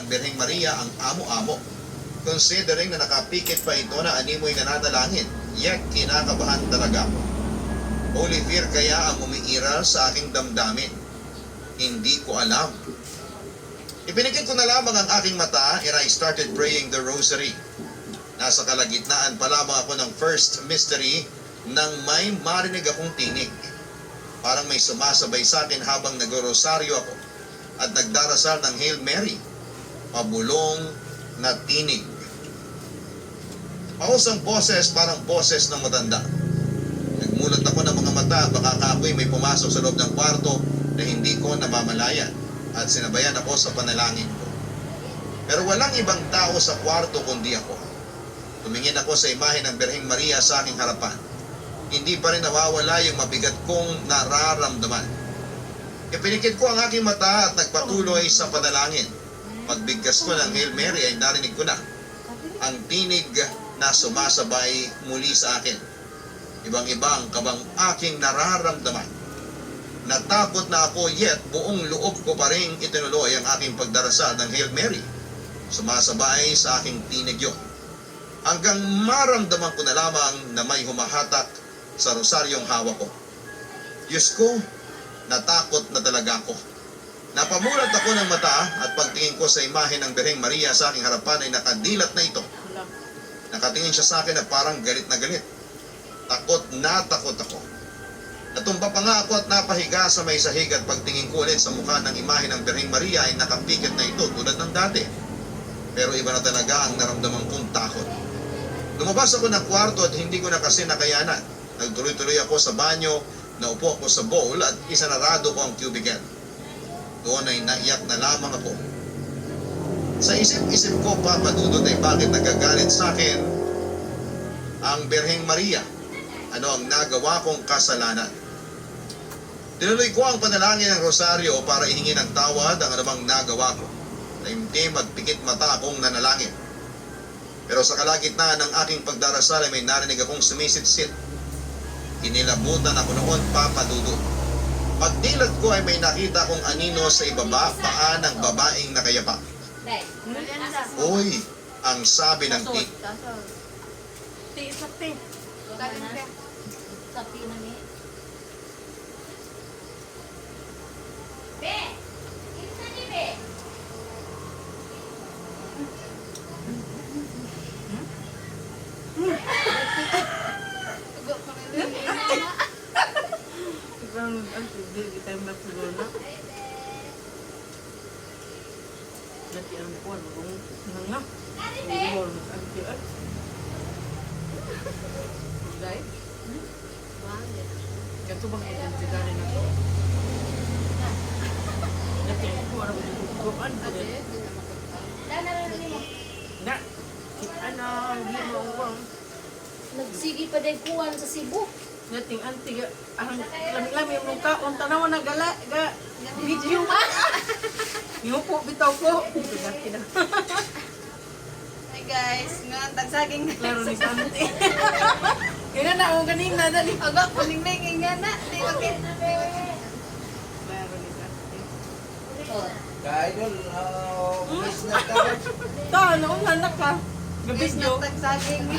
ang Birheng Maria ang amo-amo. Considering na nakapikit pa ito na animoy nananalangin, yet kinakabahan talaga ako. Holy fear kaya ang umiiral sa aking damdamin. Hindi ko alam. Ipinikit ko na lamang ang aking mata and I started praying the rosary. Nasa kalagitnaan pa lamang ako ng first mystery nang may marinig akong tinig. Parang may sumasabay sa akin habang nag-rosaryo ako at nagdarasal ng Hail Mary. Pabulong na tinig. Pausang boses, parang boses ng matanda. Nagmulat ako ng mga mata, baka ako'y may pumasok sa loob ng kwarto na hindi ko namamalayan at sinabayan ako sa panalangin ko. Pero walang ibang tao sa kwarto kundi ako. Tumingin ako sa imahe ng Birheng Maria sa aking harapan. Hindi pa rin nawawala yung mabigat kong nararamdaman. Ipinikit ko ang aking mata at nagpatuloy sa panalangin. Pagbigkas ko ng Hail Mary ay narinig ko na ang tinig na sumasabay muli sa akin. Ibang-ibang kabang aking nararamdaman. Natakot na ako yet buong loob ko pa rin itinuloy ang aking pagdarasal ng Hail Mary. Sumasabay sa aking tinig yun. Hanggang maramdaman ko na lamang na may humahatak sa rosaryong hawak ko. Diyos ko, natakot na talaga ako. Napamulat ako ng mata at pagtingin ko sa imahe ng Birheng Maria sa aking harapan ay nakadilat na ito. Nakatingin siya sa akin na parang galit na galit. Takot na takot ako. Natumba pa nga ako at napahiga sa may sahig at pagtingin ko ulit sa mukha ng imahe ng Birheng Maria ay nakapikit na ito tulad ng dati. Pero iba na talaga ang naramdaman kong takot. Lumabas ako ng kwarto at hindi ko na kasi nakayanan. Nagtuloy-tuloy ako sa banyo, naupo ako sa bowl at isanarado ko ang cubicle. Doon ay naiyak na lamang ako. Sa isip-isip ko, Papa Dudut, ay bakit nagagalit sa akin ang Birheng Maria? Ano ang nagawa kong kasalanan? Tinuloy ko ang panalangin ng rosaryo para ihingi ng tawad ang anumang nagawa ko. Taimtim at pikit mata akong nanalangin. Pero sa kalagitnaan ng aking pagdarasal ay may narinig akong sumisit-sit. Inilabutan ako noon, Papa Dudut. Pagdilat ko ay may nakita akong anino sa ibaba, paa ng babaeng nakayapa. Uy, ang sabi ng ti. Nanti ang puan, kung nga, uwal mo sa antiyan. Dahil? Ganito bang itong sigarin na to? Nanti ang puan, kumaan ko din. Na, kita na, hindi mo uwang. Nagsigi pa din kuwan sa Cebu. Nanti ang tiga, ang lami-lami yung kaon, tanawa na gala, video. Yung po, bitaw ko. Ito dati na. Hi guys, nga tagsaging Klaro ni Santi. Kaya na, ako kanina, dali. agak kuning-ning nga na. Di bakit? Klaro ni Santi. Ka-idol, miss na ka ba? Ta, naungan na ka. Gabis nyo. Tagsaging.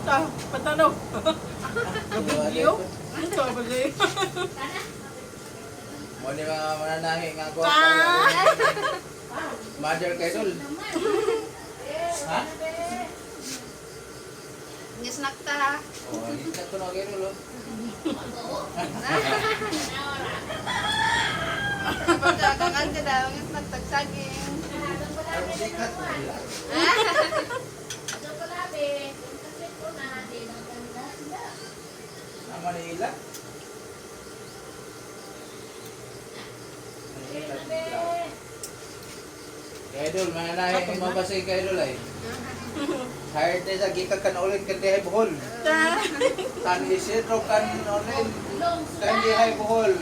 Ta, patanaw. Gabis nyo. Ito, bagay. Mo ni mga mananahi nga ko. Mother ka-idol. Ha? Nisnak ta ha. Oh, hindi na ito na ka-idol. Pagkakangan ka daw, nisnak tagsaging. Ang sikat mo nila. Na Manila? Manila. Ka-idol, mananahi kung mabasay ka-idol ay. Hired na sa gika kan ulit kan dihay buhol. Kan isidro kan ulit. Kan dihay buhol.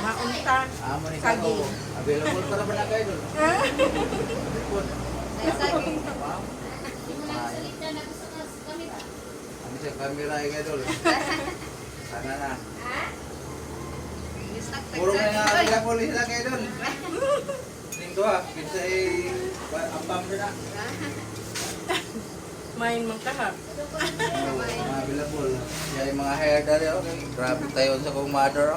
Maunta. Amo ni Kano. Available ka naman na ka-idol. Tagsaging. Wow. Kami sa camera ay ka-idol. Sana na. Nisnak Puro na nga tagsaging. ang polis na ka-idol. Ning doha, kinsa ay ambam na. Main man ka ha. Mga available. Siya yung mga hair dali okay. Grabe tayo sa kong mother.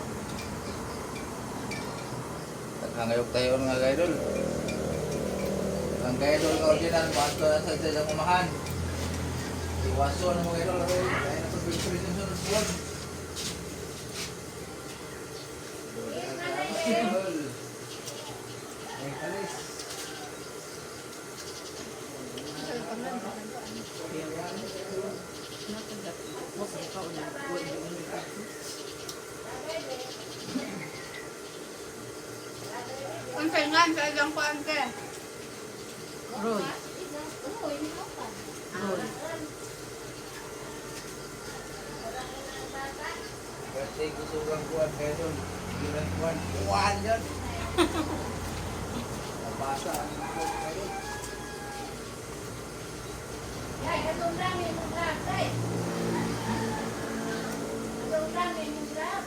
Taghangayok tayo mga gaidol. Ang gaidol nga original, pasto na sa isa sa kumahan. Iwaso na mga gaidol. Kaya na pag-pilipilis ng sunod buwan. Gaidol. Ay, kalis. Ang kailangan sa ilang kuan ka. Roy. Oo, hindi ko pa. Roy. Kasi gusto kang kuwan gaidol. Gilan kuwan. Kuwan yan. Nabasa ang kuwan gaidol. Ay, atong dami mong grab, tay. Atong dami mong grab.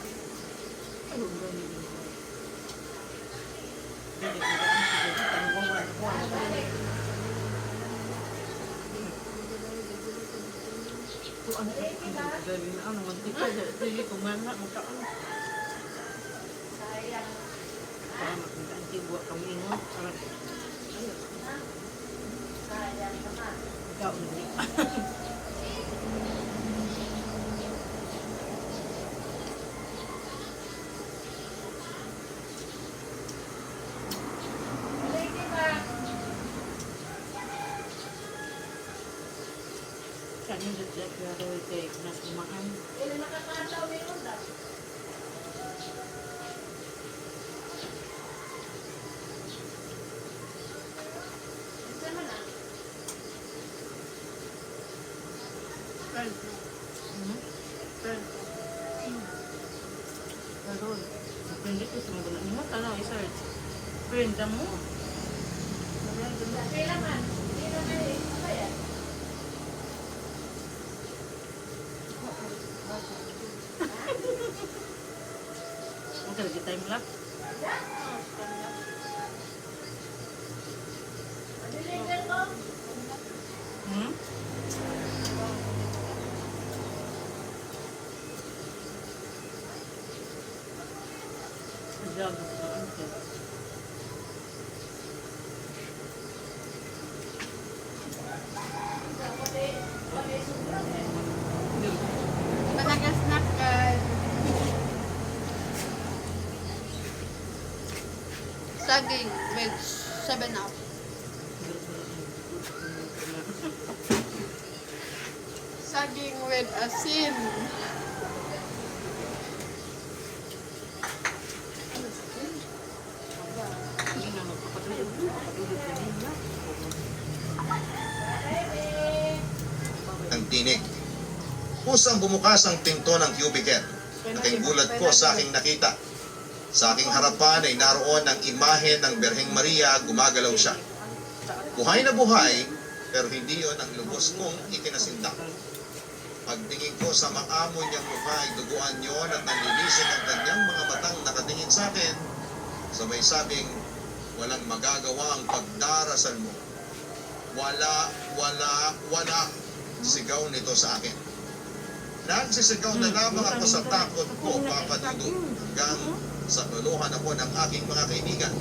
Ili makakataw ni Unda. Sama na. Friend mo. Kailangan. Kailangan apa ya? Okay, lagi time lap. Deliver ko. Hmm? Job. Panagasnak ka. Saging with 7-Up. Saging with asin. Hindi na magpapatulog. Patulog ka ninyo. Ang tinig. Kusang bumukas ang pinto ng cubicle. Nakaigulat ko sa aking nakita. Sa aking harapan ay naroon ang imahe ng Birheng Maria, gumagalaw siya. Buhay na buhay, pero hindi yon ang lubos kong itinasindak. Pagtingin ko sa maamoy niyang mukha ay duguan yon at nanlilisik ang kanyang mga matang nakatingin sa akin. Sabay sabing, walang magagawa ang pagdarasal mo. Wala, sigaw nito sa akin. Nagsisigaw na lamang ako sa takot ko, Papa Dudu, hanggang sa tuluhan ako ng aking mga kaibigan.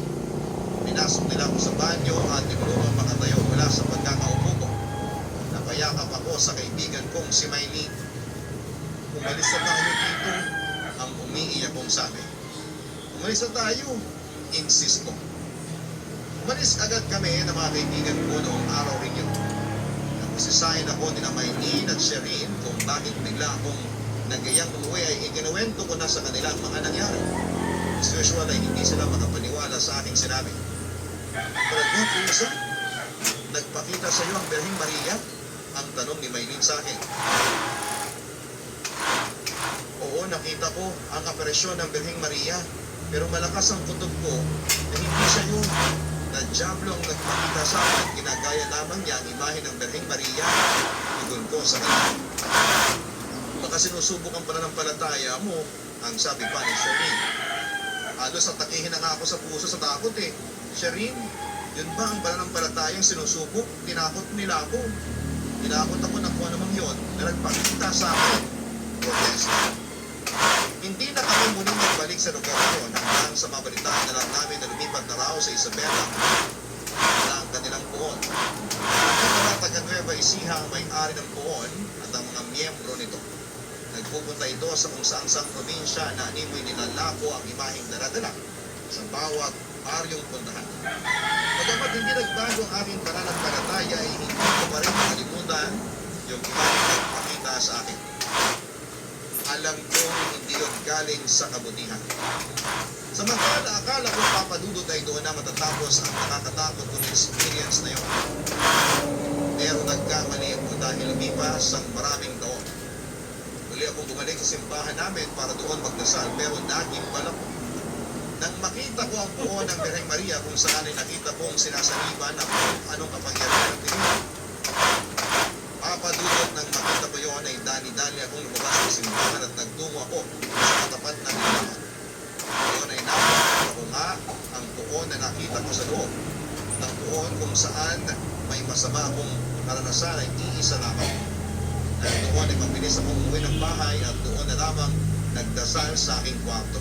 Pinasok nila ako sa banyo at tinulungan makatayo mula sa pagkakaupo ko. Napayakap ako sa kaibigan kong si Maylene. Umalis na tayo dito, ang umiiyak kong sabi. Umalis na tayo, insisto. Umalis agad kami ng mga kaibigan ko noong araw rin yun. Nagsisahin ako ni na Maylene at Sherin kung bakit bigla akong nagayang umuwi ay ikinuwento ko na sa kanila ang mga nangyari. As usual ay hindi sila makapaniwala sa aking sinabi. Talaga, Pisa? Nagpakita sa iyo ang Birheng Maria? Ang tanong ni Maylene sa akin. Oo, nakita ko ang aparisyon ng Birheng Maria, pero malakas ang kutob ko na hindi siya yun. Na Diablo ang nagpakita sa akin, ginagaya lamang niya ang imahe ng Birheng Maria. Tugon ko sa kanya. Baka sinusubok ang pananampalataya mo, ang sabi pa ni Sherin. Halos atakihin na nga ako sa puso sa takot eh. Siya rin, yun ba ang pananampalatayang sinusubok? Tinakot nila ako. Tinakot ako ng kung anumang yun na nagpakita sa akin. Protesta. Hindi na kami muling magbalik sa lugar yun hanggang sa mabalitaan na lang namin na lumipat na raw sa Isabela na ang kanilang puon. Ang mga taga-Nueva Ecija ang may-ari ng puon at ang mga miyembro nito. Nagpupunta ito sa kung saan-sang probinsya na animoy nilalako ang imaheng daladala sa bawat aryong puntahan. Pagkamat hindi nagbago ang aking pananampalataya ay hindi ko pa rin makalimutan yung imaheng nagpakita sa akin. Alam ko hindi yun galing sa kabutihan. Samantala, akala ko papadudod ay doon na matatapos ang nakakatakot kong experience na yun. Pero nagkamali ako dahil lumipas ang maraming taon. Muli akong bumalik sa simbahan namin para doon magdasal pero naging pala ko. Nang makita ko ang puon ng Birheng Maria kung saan ay nakita kong sinasaniban ang anong kapangyarihan ng Pilipinas. Papadudot nang makita ko yun ay dali-dali akong lumabas ng simbahan at nagtungo ako sa katapat na lilaman. Yun ay nakita ko nga ang puon na nakita ko sa loob. Ng puon kung saan may masama akong karanasan ay iisa lamang. At doon ay mabilis akong umuwi ng bahay at doon na lamang nagdasal sa aking kwarto.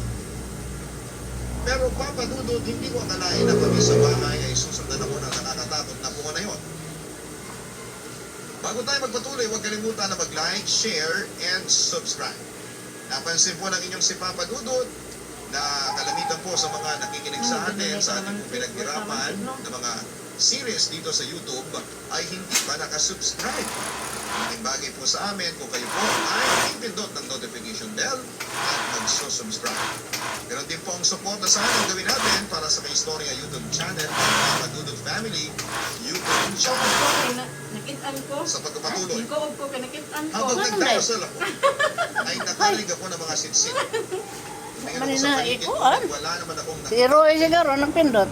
Pero papadudot, hindi ko akalain na pag sa bahay ay susundan ako ng nakakatakot na puon na yun. Bago tayo magpatuloy, huwag kalimutan na mag-like, share, and subscribe. Napansin po ng inyong si Papa Dudut na kalamitan po sa mga nakikinig sa atin sa ating pinaghirapan ng mga series dito sa YouTube ay hindi pa nakasubscribe. Ang bagay po sa amin kung kayo po ay pindot ng notification bell at magsusubscribe. Meron din po ang support na sana ang gawin natin para sa Kaistorya YouTube channel at Papa Dudut Family YouTube So, channel. ako kay nakitaan ko. Sa pagpapatuloy, Yung koob ko kay nakitaan ko. habang nagdarasal ako, ay nakalig ako ng mga sitsit. Tingnan ko sa paligid ko, wala naman akong Si Roy siguro nagpindot.